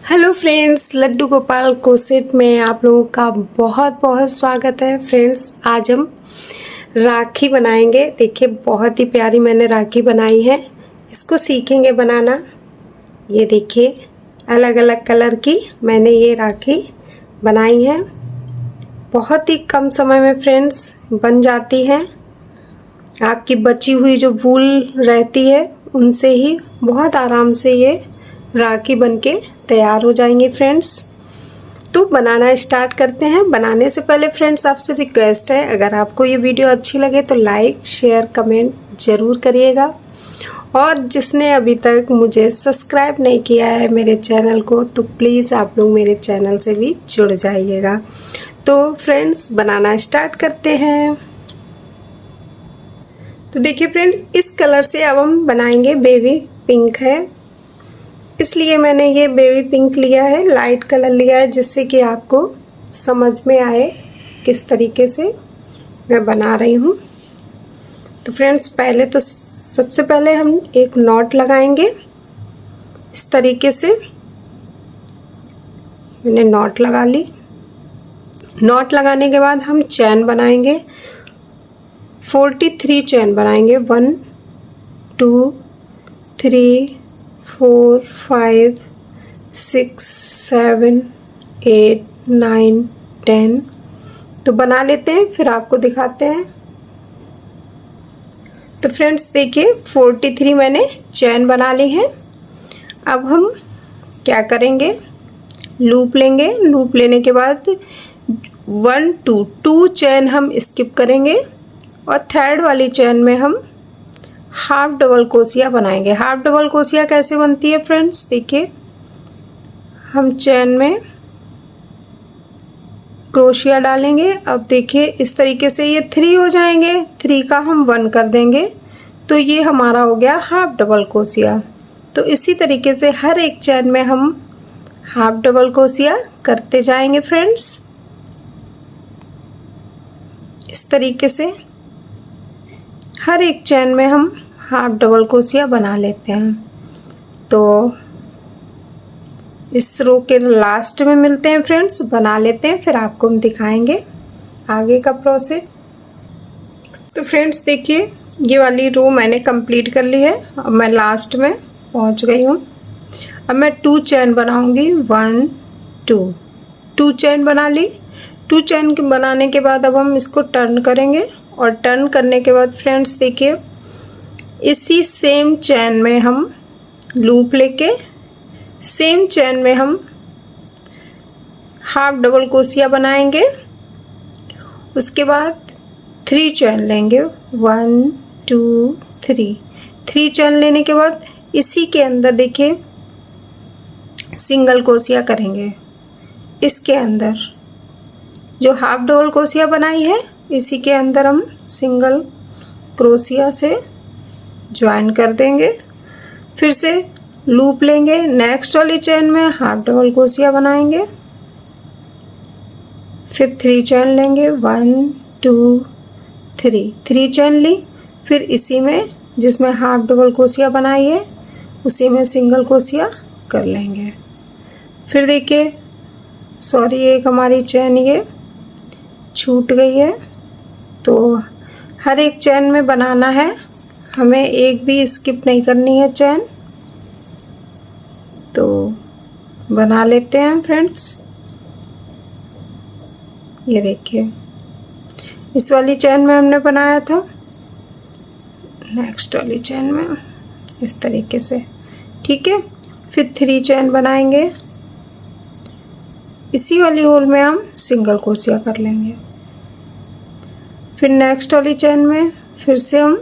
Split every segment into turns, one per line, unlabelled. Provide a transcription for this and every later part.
Hello friends, Laddu Gopal कोसेट में आप लोगों का बहुत बहुत स्वागत है। फ्रेंड्स, आज हम राखी बनाएंगे। देखिए, बहुत ही प्यारी मैंने राखी बनाई है। इसको सीखेंगे बनाना। ये देखिए, अलग अलग कलर की मैंने ये राखी बनाई है। बहुत ही कम समय में फ्रेंड्स बन जाती है। आपकी बची हुई जो वूल रहती है उनसे ही बहुत आराम से ये राखी बनके तैयार हो जाएंगे फ्रेंड्स। तो बनाना स्टार्ट करते हैं। बनाने से पहले फ्रेंड्स आपसे रिक्वेस्ट है, अगर आपको ये वीडियो अच्छी लगे तो लाइक शेयर कमेंट ज़रूर करिएगा। और जिसने अभी तक मुझे सब्सक्राइब नहीं किया है मेरे चैनल को, तो प्लीज़ आप लोग मेरे चैनल से भी जुड़ जाइएगा। तो फ्रेंड्स, बनाना स्टार्ट करते हैं। तो देखिए फ्रेंड्स, इस कलर से अब हम बनाएंगे। बेबी पिंक है, इसलिए मैंने ये बेबी पिंक लिया है, लाइट कलर लिया है, जिससे कि आपको समझ में आए किस तरीके से मैं बना रही हूँ। तो फ्रेंड्स, सबसे पहले हम एक नॉट लगाएंगे। इस तरीके से मैंने नॉट लगा ली। नॉट लगाने के बाद हम चैन बनाएंगे। 43 चैन बनाएंगे। 1 2 3 4 5 6 7 8 9 10। तो बना लेते हैं, फिर आपको दिखाते हैं। तो फ्रेंड्स देखिए, 43 मैंने चैन बना ली है। अब हम क्या करेंगे, लूप लेंगे। लूप लेने के बाद 1 2 चैन हम स्किप करेंगे और थर्ड वाली चैन में हम हाफ डबल क्रोशिया बनाएंगे। हाफ डबल क्रोशिया कैसे बनती है फ्रेंड्स, देखिए, हम चैन में क्रोशिया डालेंगे। अब देखिए, इस तरीके से ये 3 हो जाएंगे। 3 का हम 1 कर देंगे, तो ये हमारा हो गया हाफ डबल क्रोशिया। तो इसी तरीके से हर एक चैन में हम हाफ डबल क्रोशिया करते जाएंगे फ्रेंड्स। इस तरीके से हर एक चैन में हम हाफ डबल क्रोशिया बना लेते हैं। तो इस रो के लास्ट में मिलते हैं फ्रेंड्स, बना लेते हैं, फिर आपको हम दिखाएंगे आगे का प्रोसेस। तो फ्रेंड्स देखिए, ये वाली रो मैंने कंप्लीट कर ली है। अब मैं लास्ट में पहुंच गई हूँ। अब मैं 2 चैन बनाऊंगी। 1 2 चैन बना ली। 2 चैन बनाने के बाद अब हम इसको टर्न करेंगे। और टर्न करने के बाद फ्रेंड्स देखिए, इसी सेम चैन में हम लूप लेके सेम चैन में हम हाफ डबल क्रोशिया बनाएंगे। उसके बाद 3 चैन लेंगे। 1 2 3 चैन लेने के बाद इसी के अंदर देखिए सिंगल क्रोशिया करेंगे। इसके अंदर जो हाफ डबल क्रोशिया बनाई है, इसी के अंदर हम सिंगल क्रोशिया से ज्वाइन कर देंगे। फिर से लूप लेंगे। नेक्स्ट वाली चैन में हाफ डबल क्रोशिया बनाएंगे। फिर 3 चैन लेंगे। 1 2 3 चैन ली। फिर इसी में जिसमें हाफ डबल क्रोशिया बनाई है उसी में सिंगल क्रोशिया कर लेंगे। फिर देखिए, सॉरी, एक हमारी चैन ये छूट गई है। तो हर एक चैन में बनाना है, हमें एक भी स्किप नहीं करनी है चैन। तो बना लेते हैं फ्रेंड्स। ये देखिए, इस वाली चैन में हमने बनाया था, नेक्स्ट वाली चैन में इस तरीके से, ठीक है। फिर 3 चैन बनाएंगे। इसी वाली होल में हम सिंगल क्रोशिया कर लेंगे। फिर नेक्स्ट वाली चैन में फिर से हम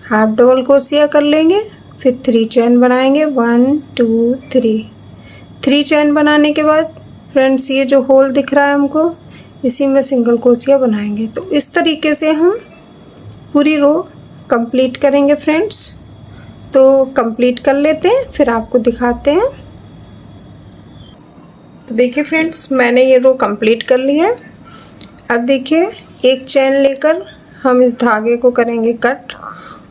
हाफ डबल क्रोशिया कर लेंगे। फिर 3 चैन बनाएंगे। 1 2 3 चैन बनाने के बाद फ्रेंड्स, ये जो होल दिख रहा है हमको, इसी में सिंगल क्रोशिया बनाएंगे। तो इस तरीके से हम पूरी रो कंप्लीट करेंगे फ्रेंड्स। तो कंप्लीट कर लेते हैं, फिर आपको दिखाते हैं। तो देखिए फ्रेंड्स, मैंने ये रो कंप्लीट कर ली है। अब देखिए, एक चैन लेकर हम इस धागे को करेंगे कट,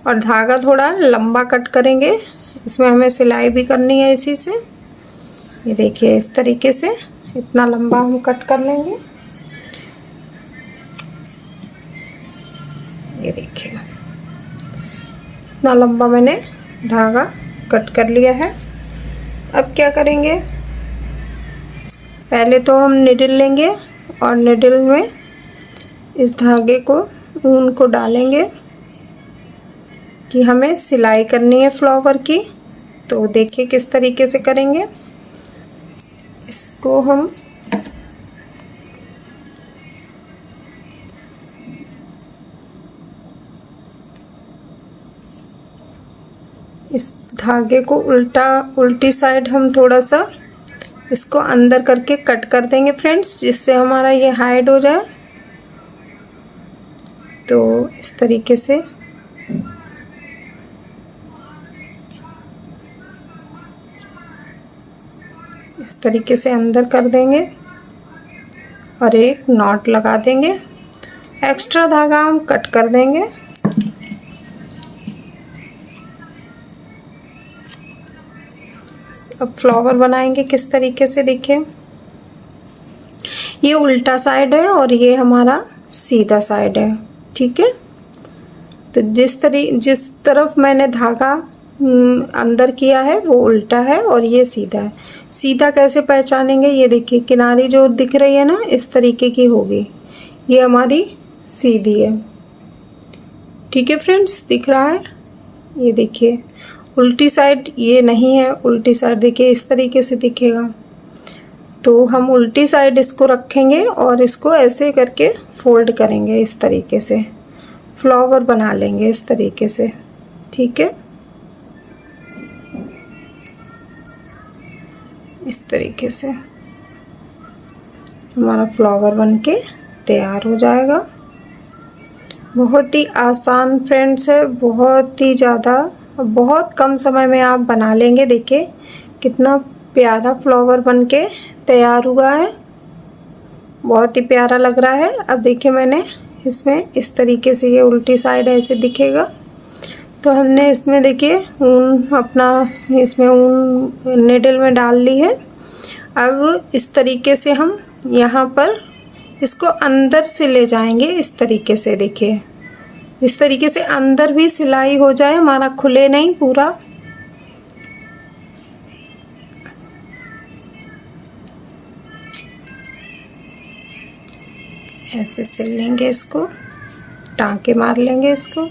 और धागा थोड़ा लंबा कट करेंगे। इसमें हमें सिलाई भी करनी है इसी से। ये देखिए इस तरीके से इतना लंबा हम कट कर लेंगे। ये देखिए इतना लंबा मैंने धागा कट कर लिया है। अब क्या करेंगे, पहले तो हम निडल लेंगे और निडल में इस धागे को, ऊन को डालेंगे कि हमें सिलाई करनी है फ्लावर की। तो देखिए किस तरीके से करेंगे। इसको हम इस धागे को उल्टी साइड हम थोड़ा सा इसको अंदर करके कट कर देंगे फ्रेंड्स, जिससे हमारा ये हाइड हो जाए। तो इस तरीके से अंदर कर देंगे और एक नॉट लगा देंगे। एक्स्ट्रा धागा हम कट कर देंगे। अब फ्लावर बनाएंगे किस तरीके से, देखिए ये उल्टा साइड है और ये हमारा सीधा साइड है, ठीक है। तो जिस तरफ मैंने धागा अंदर किया है वो उल्टा है और ये सीधा है। सीधा कैसे पहचानेंगे, ये देखिए किनारी जो दिख रही है ना, इस तरीके की होगी, ये हमारी सीधी है, ठीक है फ्रेंड्स, दिख रहा है। ये देखिए उल्टी साइड ये नहीं है, उल्टी साइड देखिए इस तरीके से दिखेगा। तो हम उल्टी साइड इसको रखेंगे और इसको ऐसे करके फोल्ड करेंगे, इस तरीके से फ्लावर बना लेंगे इस तरीके से, ठीक है। इस तरीके से हमारा फ्लावर बनके तैयार हो जाएगा। बहुत ही आसान फ्रेंड्स है, बहुत ही ज़्यादा, बहुत कम समय में आप बना लेंगे। देखिए कितना प्यारा फ्लावर बनके तैयार हुआ है, बहुत ही प्यारा लग रहा है। अब देखिए मैंने इसमें इस तरीके से ये उल्टी साइड ऐसे दिखेगा। तो हमने इसमें देखिए ऊन अपना इसमें ऊन निडल में डाल ली है। अब इस तरीके से हम यहाँ पर इसको अंदर से ले जाएंगे, इस तरीके से देखिए, इस तरीके से अंदर भी सिलाई हो जाए, हमारा खुले नहीं पूरा। ऐसे सिल लेंगे इसको, टाँके मार लेंगे इसको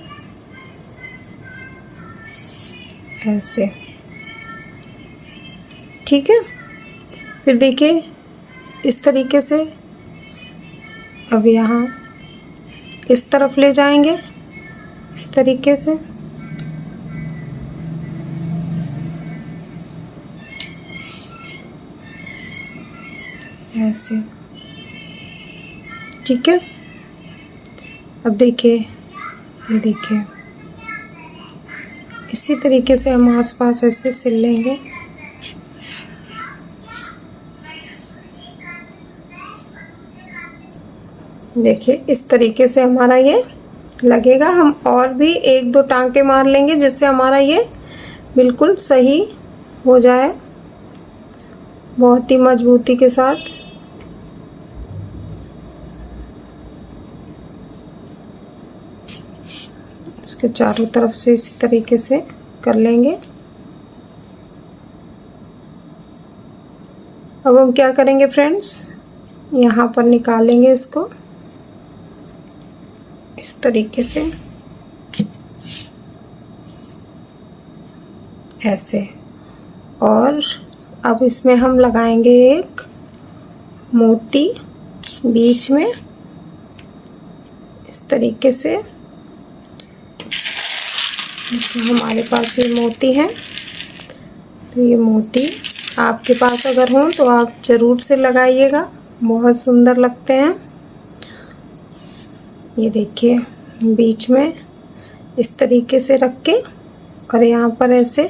ऐसे, ठीक है। फिर देखिए इस तरीके से अब यहाँ इस तरफ ले जाएंगे, इस तरीके से ऐसे, ठीक है। अब देखिए ये देखिए इसी तरीके से हम आसपास ऐसे सिल लेंगे। देखिए इस तरीके से हमारा ये लगेगा। हम और भी एक दो टांके मार लेंगे जिससे हमारा ये बिल्कुल सही हो जाए, बहुत ही मजबूती के साथ। इसके चारों तरफ से इसी तरीके से कर लेंगे। अब हम क्या करेंगे फ्रेंड्स, यहाँ पर निकालेंगे इसको इस तरीके से ऐसे, और अब इसमें हम लगाएंगे एक मोती बीच में इस तरीके से। तो हमारे पास ये मोती है, तो ये मोती आपके पास अगर हो तो आप ज़रूर से लगाइएगा, बहुत सुंदर लगते हैं। ये देखिए बीच में इस तरीके से रख के और यहाँ पर ऐसे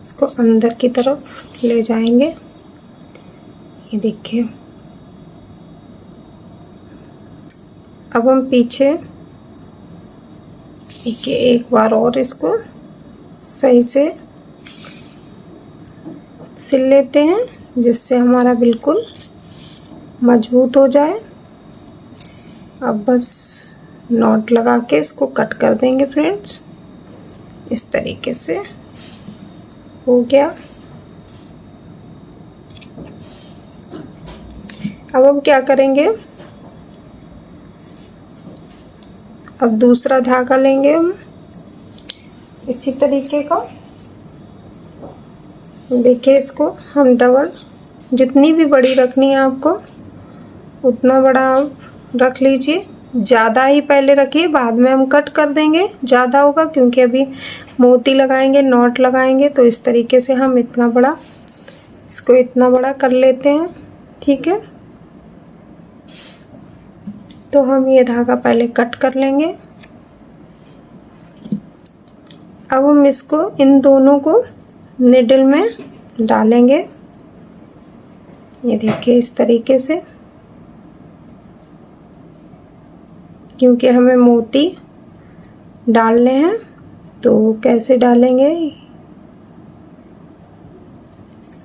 इसको अंदर की तरफ ले जाएंगे। ये देखिए अब हम पीछे एक बार और इसको सही से सिल लेते हैं, जिससे हमारा बिल्कुल मजबूत हो जाए। अब बस नॉट लगा के इसको कट कर देंगे फ्रेंड्स। इस तरीके से हो गया। अब हम क्या करेंगे, अब दूसरा धागा लेंगे हम इसी तरीके का। देखिए इसको हम डबल, जितनी भी बड़ी रखनी है आपको उतना बड़ा आप रख लीजिए। ज़्यादा ही पहले रखिए, बाद में हम कट कर देंगे ज़्यादा होगा, क्योंकि अभी मोती लगाएंगे, नॉट लगाएंगे। तो इस तरीके से हम इतना बड़ा, इसको इतना बड़ा कर लेते हैं। ठीक है, तो हम ये धागा पहले कट कर लेंगे। अब हम इसको, इन दोनों को निडल में डालेंगे। ये देखिए इस तरीके से, क्योंकि हमें मोती डालने हैं। तो कैसे डालेंगे,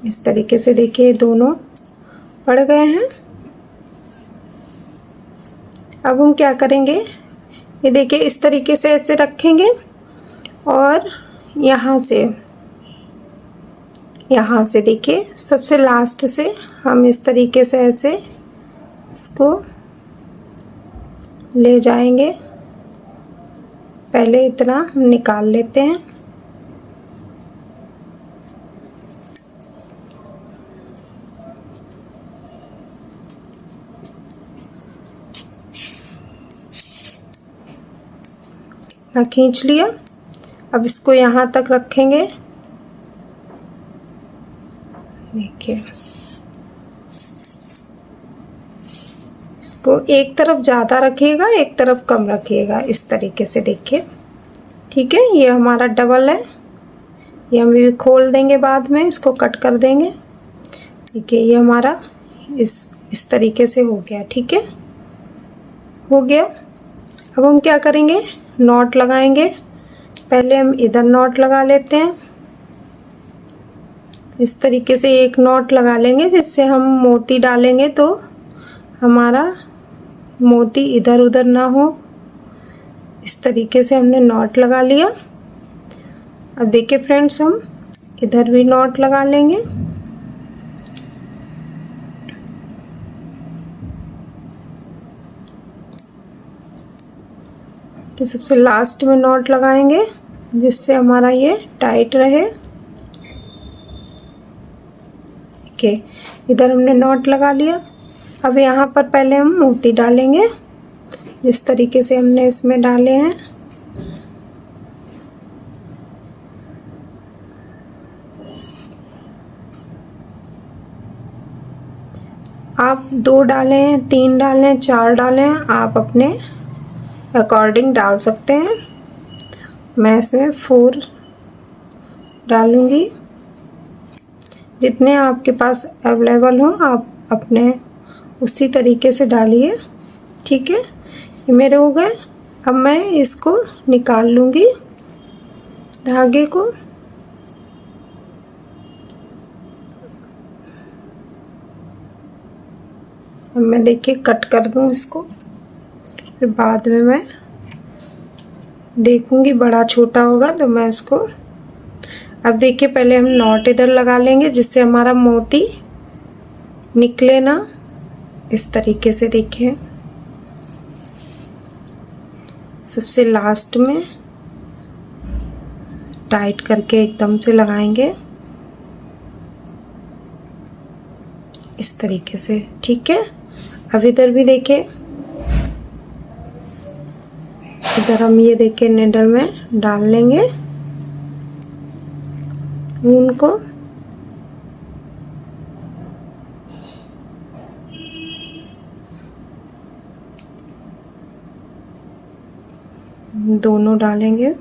इस तरीके से। देखिए दोनों पड़ गए हैं। अब हम क्या करेंगे, ये देखिए इस तरीके से ऐसे रखेंगे और यहाँ से देखिए सबसे लास्ट से हम इस तरीके से ऐसे इसको ले जाएंगे। पहले इतना हम निकाल लेते हैं। ना खींच लिया। अब इसको यहाँ तक रखेंगे। देखिए इसको एक तरफ ज़्यादा रखिएगा, एक तरफ कम रखिएगा, इस तरीके से। देखिए ठीक है, ये हमारा डबल है। ये हम भी खोल देंगे बाद में, इसको कट कर देंगे। ठीक है, ये हमारा इस तरीके से हो गया। ठीक है, हो गया। अब हम क्या करेंगे, नॉट लगाएंगे। पहले हम इधर नॉट लगा लेते हैं। इस तरीके से एक नॉट लगा लेंगे, जिससे हम मोती डालेंगे तो हमारा मोती इधर उधर ना हो। इस तरीके से हमने नॉट लगा लिया। अब देखिए फ्रेंड्स, हम इधर भी नॉट लगा लेंगे। कि सबसे लास्ट में नॉट लगाएंगे, जिससे हमारा ये टाइट रहे। ठीक है, इधर हमने नॉट लगा लिया। अब यहाँ पर पहले हम मोती डालेंगे, जिस तरीके से हमने इसमें डाले हैं। आप 2 डालें, 3 डालें, 4 डालें, आप अपने अकॉर्डिंग डाल सकते हैं। मैं इसमें 4 डालूंगी। जितने आपके पास अवेलेबल हो आप अपने उसी तरीके से डालिए। ठीक है, ये मेरे हो गए। अब मैं इसको निकाल लूँगी धागे को। अब मैं देखिए कट कर दूँ इसको, फिर बाद में मैं देखूँगी बड़ा छोटा होगा तो मैं इसको। अब देखिए पहले हम नॉट इधर लगा लेंगे, जिससे हमारा मोती निकले ना। इस तरीके से देखिए सबसे लास्ट में टाइट करके एकदम से लगाएंगे, इस तरीके से। ठीक है, अब इधर भी देखिए, इधर हम ये देखिए निडल में डाल लेंगे ऊन को। दोनों डालेंगे।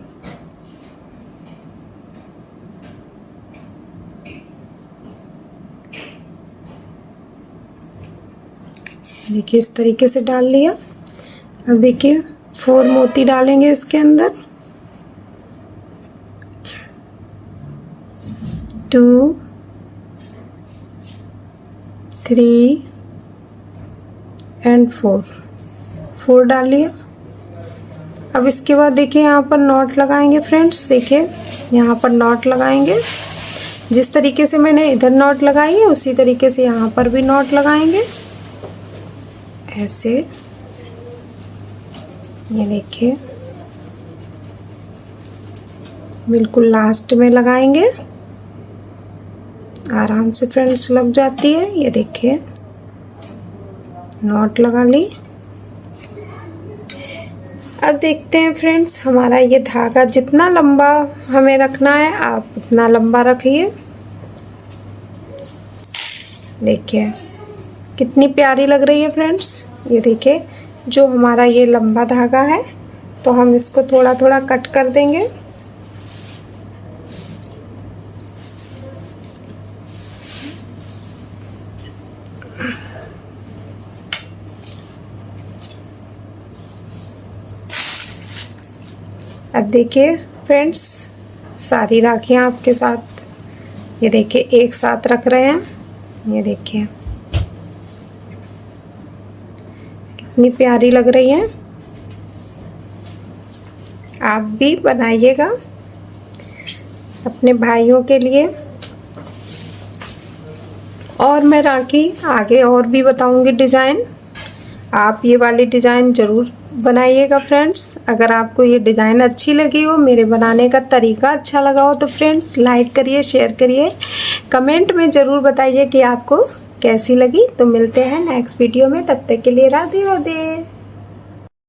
देखिए इस तरीके से डाल लिया। अब देखिए 4 मोती डालेंगे इसके अंदर। 2 3 एंड 4 डाल लिया। अब इसके बाद देखिए यहाँ पर नॉट लगाएंगे फ्रेंड्स। देखिए यहाँ पर नॉट लगाएंगे, जिस तरीके से मैंने इधर नॉट लगाई है उसी तरीके से यहाँ पर भी नॉट लगाएंगे ऐसे। ये देखिए बिल्कुल लास्ट में लगाएंगे, आराम से फ्रेंड्स लग जाती है। ये देखिए नॉट लगा ली। अब देखते हैं फ्रेंड्स हमारा ये धागा जितना लंबा हमें रखना है आप उतना लंबा रखिए। देखिए कितनी प्यारी लग रही है फ्रेंड्स। ये देखिए जो हमारा ये लंबा धागा है तो हम इसको थोड़ा थोड़ा कट कर देंगे। अब देखिए फ्रेंड्स सारी राखियाँ आपके साथ ये देखिए एक साथ रख रहे हैं। ये देखिए कितनी प्यारी लग रही है। आप भी बनाइएगा अपने भाइयों के लिए। और मैं राखी आगे और भी बताऊंगी डिज़ाइन, आप ये वाली डिज़ाइन ज़रूर बनाइएगा फ्रेंड्स। अगर आपको ये डिज़ाइन अच्छी लगी हो, मेरे बनाने का तरीका अच्छा लगा हो तो फ्रेंड्स लाइक करिए, शेयर करिए, कमेंट में ज़रूर बताइए कि आपको कैसी लगी। तो मिलते हैं नेक्स्ट वीडियो में, तब तक के लिए राधे राधे।